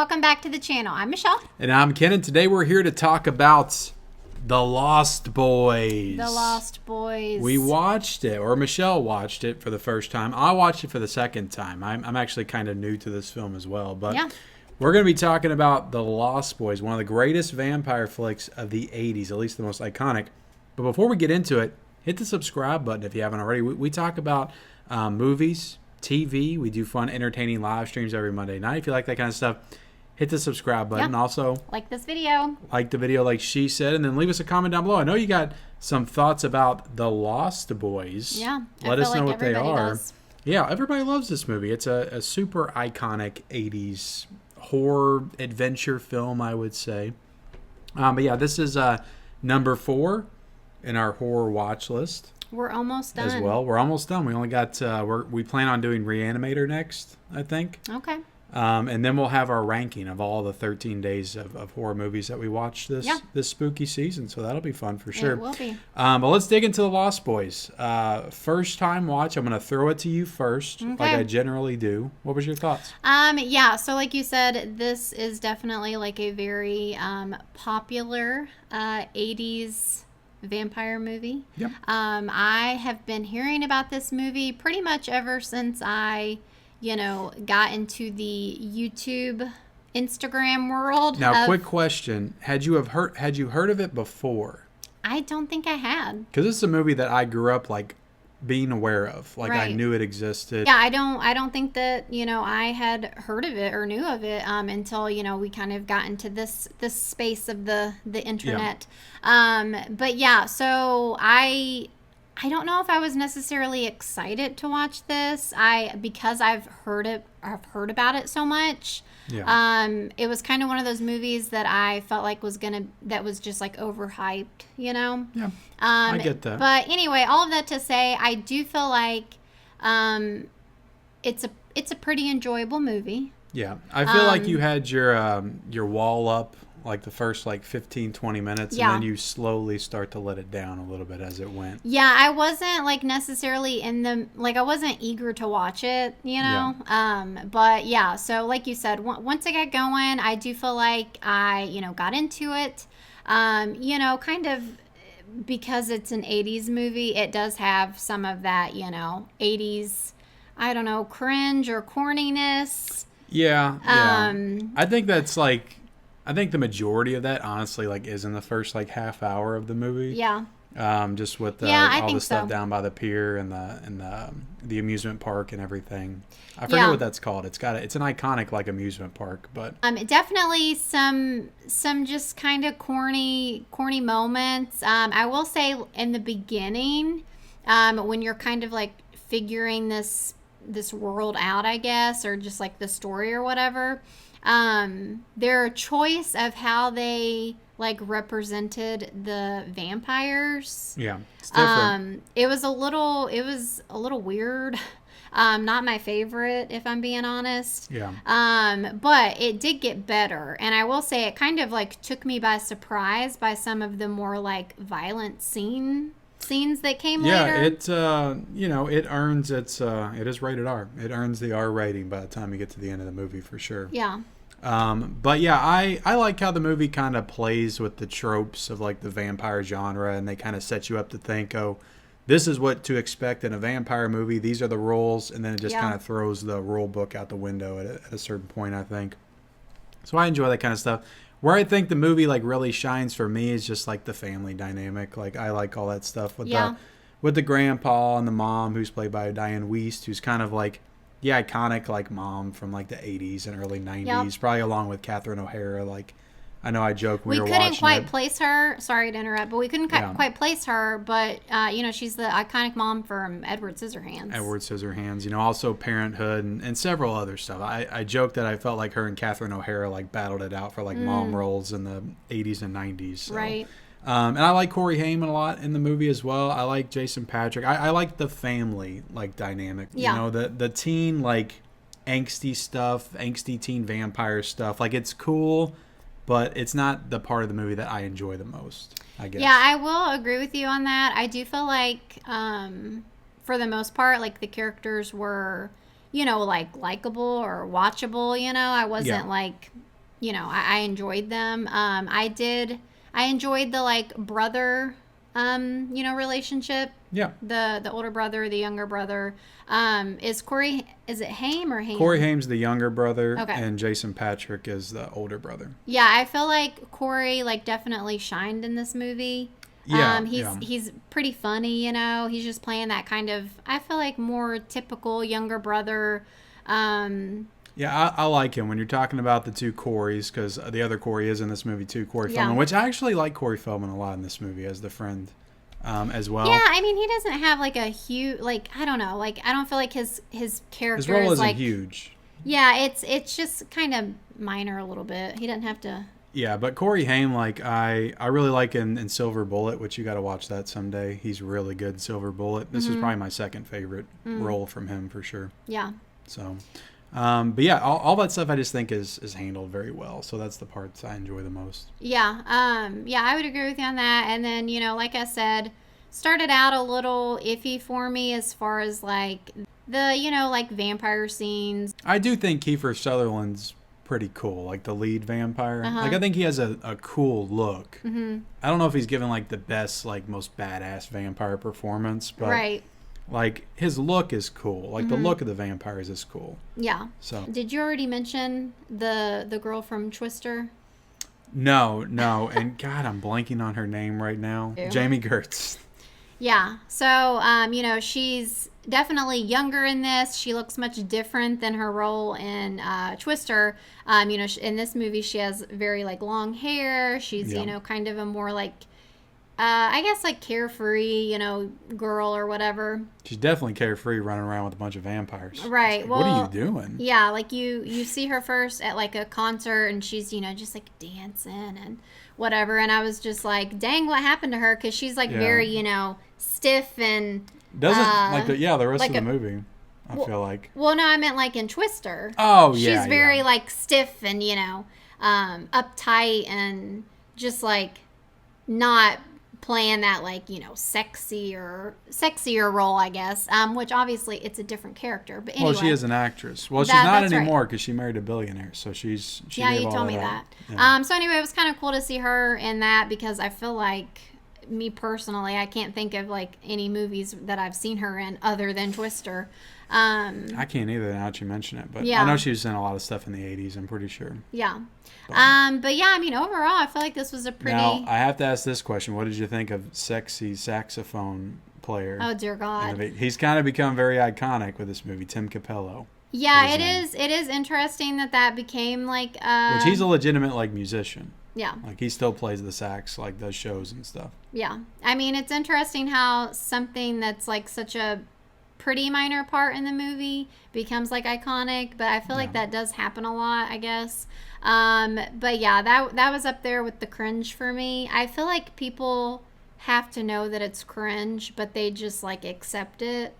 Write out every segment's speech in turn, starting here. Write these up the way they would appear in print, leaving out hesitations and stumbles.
welcome back to the channel. I'm Michelle. And I'm Ken, and today we're here to talk about The Lost Boys. The Lost Boys. We watched it, or Michelle watched it for the first time. I watched it for the second time. I'm actually kind of new to this film as well. But yeah. We're going to be talking about The Lost Boys, one of the greatest vampire flicks of the 80s, at least the most iconic. But before we get into it, hit the subscribe button if you haven't already. We talk about movies, TV. We do fun, entertaining live streams every Monday night. If you like that kind of stuff, hit the subscribe button. Yeah. Also, like this video. Like the video like she said, and then leave us a comment down below. I know you got some thoughts about The Lost Boys. Yeah. Let us know what they are. Does. Yeah, everybody loves this movie. It's a super iconic 80s horror adventure film, I would say. But yeah, this is number 4 in our horror watch list. We're almost done. As well. We're almost done. We only got, we plan on doing Reanimator next, I think. Okay. And then we'll have our ranking of all the 13 days of horror movies that we watched this spooky season. So that'll be fun for sure. It will be. But let's dig into The Lost Boys. First time watch. I'm going to throw it to you first, like I generally do. What was your thoughts? Yeah. So like you said, this is definitely like a very popular 80s vampire movie. Yep. I have been hearing about this movie pretty much ever since I got into the YouTube, Instagram world. Now, quick question: had you heard of it before? I don't think I had. Because this is a movie that I grew up like being aware of. Like right. I knew it existed. Yeah, I don't think that I had heard of it or knew of it until we kind of got into this space of the internet. Yeah. But yeah, so I don't know if I was necessarily excited to watch this. Because I've heard about it so much. Yeah. It was kind of one of those movies that I felt like that was just like overhyped, Yeah. I get that. But anyway, all of that to say, I do feel like it's a pretty enjoyable movie. Yeah. I feel like you had your wall up like the first 15-20 minutes, and then you slowly start to let it down a little bit as it went. Yeah, I wasn't like necessarily I wasn't eager to watch it, Yeah. But yeah, so like you said, once I got going, I do feel like I got into it. Kind of because it's an 80s movie, it does have some of that 80s, I don't know, cringe or corniness. Yeah. I think the majority of that, honestly, is in the first half hour of the movie. Yeah. Just with all the stuff down by the pier and the amusement park and everything. I forget what that's called. It's an iconic amusement park, but definitely some just kind of corny moments. I will say in the beginning, when you're kind of figuring this world out, I guess, or just the story or whatever. Their choice of how they represented the vampires. Yeah, it's different. It was a little weird. Not my favorite, if I'm being honest. Yeah. But it did get better, and I will say it kind of took me by surprise by some of the more violent scenes that came later. Yeah, it earns it is rated R. It earns the R rating by the time you get to the end of the movie for sure. Yeah. But yeah, I like how the movie kind of plays with the tropes of the vampire genre, and they kind of set you up to think, oh, this is what to expect in a vampire movie. These are the rules, and then it just kind of throws the rule book out the window at a certain point, I think. So I enjoy that kind of stuff. Where I think the movie really shines for me is just the family dynamic. I like all that stuff with the grandpa and the mom, who's played by Diane Wiest, who's kind of the iconic mom from the 80s and early 90s, probably along with Catherine O'Hara. I know I joke when we were watching it. We couldn't quite place her. Sorry to interrupt, but we couldn't quite place her. But she's the iconic mom from Edward Scissorhands. Edward Scissorhands, also Parenthood and several other stuff. I joke that I felt like her and Catherine O'Hara battled it out for mom roles in the 80s and 90s. So. Right. And I like Corey Haim a lot in the movie as well. I like Jason Patric. I like the family dynamic. Yeah. The teen angsty stuff, angsty teen vampire stuff. It's cool. But it's not the part of the movie that I enjoy the most, I guess. Yeah, I will agree with you on that. I do feel for the most part, the characters were, likable or watchable. I wasn't I enjoyed them. I enjoyed the like brother, relationship. Yeah. The older brother, the younger brother. Is it Haim or Ham? Corey Haim's the younger brother, Okay. and Jason Patrick is the older brother. Yeah, I feel like Corey like definitely shined in this movie. Yeah, He's pretty funny, He's just playing that kind of, I feel like, more typical younger brother. Yeah, I like him when you're talking about the two Coreys, because the other Corey is in this movie too, Corey Feldman, which I actually like Corey Feldman a lot in this movie as the friend as well. Yeah, I mean, he doesn't have like a huge, like, I don't know, like, I don't feel like his character his role is isn't like huge. Yeah, it's just kind of minor a little bit. He doesn't have to. Yeah, but Corey Haim, like I really like in Silver Bullet, which you got to watch that someday. He's really good in Silver Bullet. This is probably my second favorite role from him for sure. Yeah. So, but yeah, all that stuff I just think is handled very well. So that's the parts I enjoy the most. Yeah. Yeah, I would agree with you on that. And then, like I said, started out a little iffy for me as far as like the, like vampire scenes. I do think Kiefer Sutherland's pretty cool, like the lead vampire. Like I think he has a cool look. I don't know if he's given like the best, like most badass vampire performance, but right. Like his look is cool. Like the look of the vampires is cool. Yeah. So did you already mention the girl from Twister? No, and God, I'm blanking on her name right now. Ew. Jamie Gertz. Yeah. So, she's definitely younger in this. She looks much different than her role in Twister. In this movie, she has very like long hair. She's, kind of a more like, I guess like carefree, girl or whatever. She's definitely carefree, running around with a bunch of vampires. Right. Like, well, what are you doing? Yeah, like you see her first at like a concert, and she's just like dancing and whatever. And I was just like, dang, what happened to her? Because she's like very stiff and doesn't like the rest like of the movie. I feel like. Well, no, I meant like in Twister. Oh yeah. She's very like stiff and uptight and just like not playing that like sexier role, I guess, which obviously it's a different character, but anyway. Well, she is an actress. Well, she's not anymore because right. she married a billionaire, so she yeah, gave you all told me that. that. Yeah. So anyway, it was kind of cool to see her in that, because I feel like, me personally, I can't think of like any movies that I've seen her in other than Twister. I can't either now that you mention it, but yeah. I know she was in a lot of stuff in the 80s, I'm pretty sure. Yeah. But yeah, I mean, overall, I feel like this was a pretty... Now, I have to ask this question. What did you think of sexy saxophone player? Oh, dear God. He's kind of become very iconic with this movie, Tim Capello. Yeah, it is. It is interesting that became like... Which he's a legitimate like musician. Yeah. Like he still plays the sax, like does shows and stuff. Yeah. I mean, it's interesting how something that's like such a pretty minor part in the movie becomes like iconic, but I feel like that does happen a lot, I guess. But yeah, that was up there with the cringe for me. I feel like people have to know that it's cringe, but they just like accept it.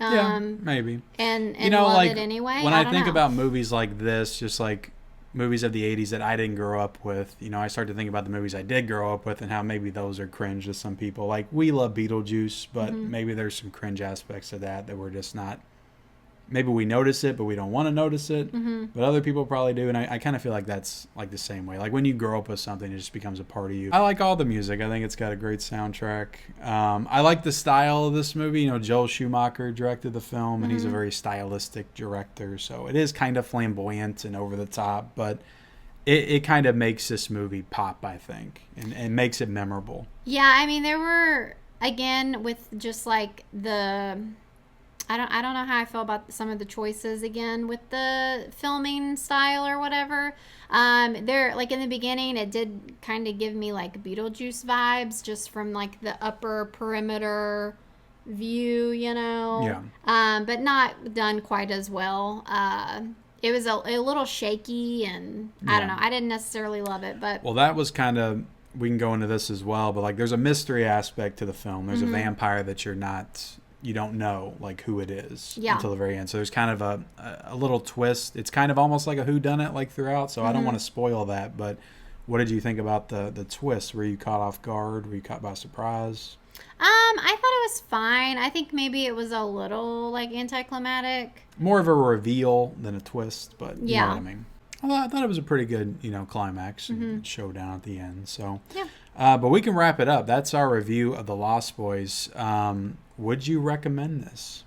Yeah, maybe. And love like, it anyway. When I think know. about movies like this, just like movies of the 80s that I didn't grow up with, I start to think about the movies I did grow up with and how maybe those are cringe to some people. Like, we love Beetlejuice, but maybe there's some cringe aspects of that we're just not... Maybe we notice it, but we don't want to notice it. But other people probably do, and I kind of feel like that's like the same way. Like, when you grow up with something, it just becomes a part of you. I like all the music. I think it's got a great soundtrack. I like the style of this movie. Joel Schumacher directed the film, and he's a very stylistic director, so it is kind of flamboyant and over the top, but it kind of makes this movie pop, I think, and makes it memorable. Yeah, I mean, there were, again, with just like the... I don't know how I feel about some of the choices again with the filming style or whatever. There, like in the beginning, it did kind of give me like Beetlejuice vibes just from like the upper perimeter view, Yeah. But not done quite as well. It was a little shaky, and I don't know. I didn't necessarily love it, but well, that was kind of... We can go into this as well, but like there's a mystery aspect to the film. There's a vampire that you don't know like who it is until the very end. So there's kind of a little twist. It's kind of almost like a whodunit like throughout. So I don't want to spoil that. But what did you think about the twist? Were you caught off guard? Were you caught by surprise? I thought it was fine. I think maybe it was a little like anticlimactic. More of a reveal than a twist, but you know what I mean. Well, I thought it was a pretty good, climax and showdown at the end. So, Yeah. but we can wrap it up. That's our review of The Lost Boys. Would you recommend this?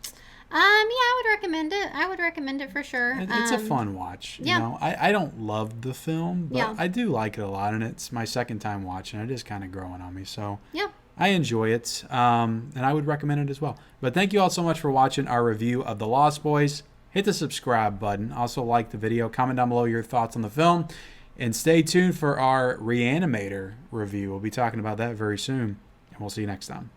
Yeah, I would recommend it. I would recommend it for sure. It's a fun watch. Yeah. I don't love the film, but Yeah. I do like it a lot, and it's my second time watching it. It is kind of growing on me, so Yeah. I enjoy it, and I would recommend it as well. But thank you all so much for watching our review of The Lost Boys. Hit the subscribe button. Also like the video. Comment down below your thoughts on the film. And stay tuned for our Reanimator review. We'll be talking about that very soon. And we'll see you next time.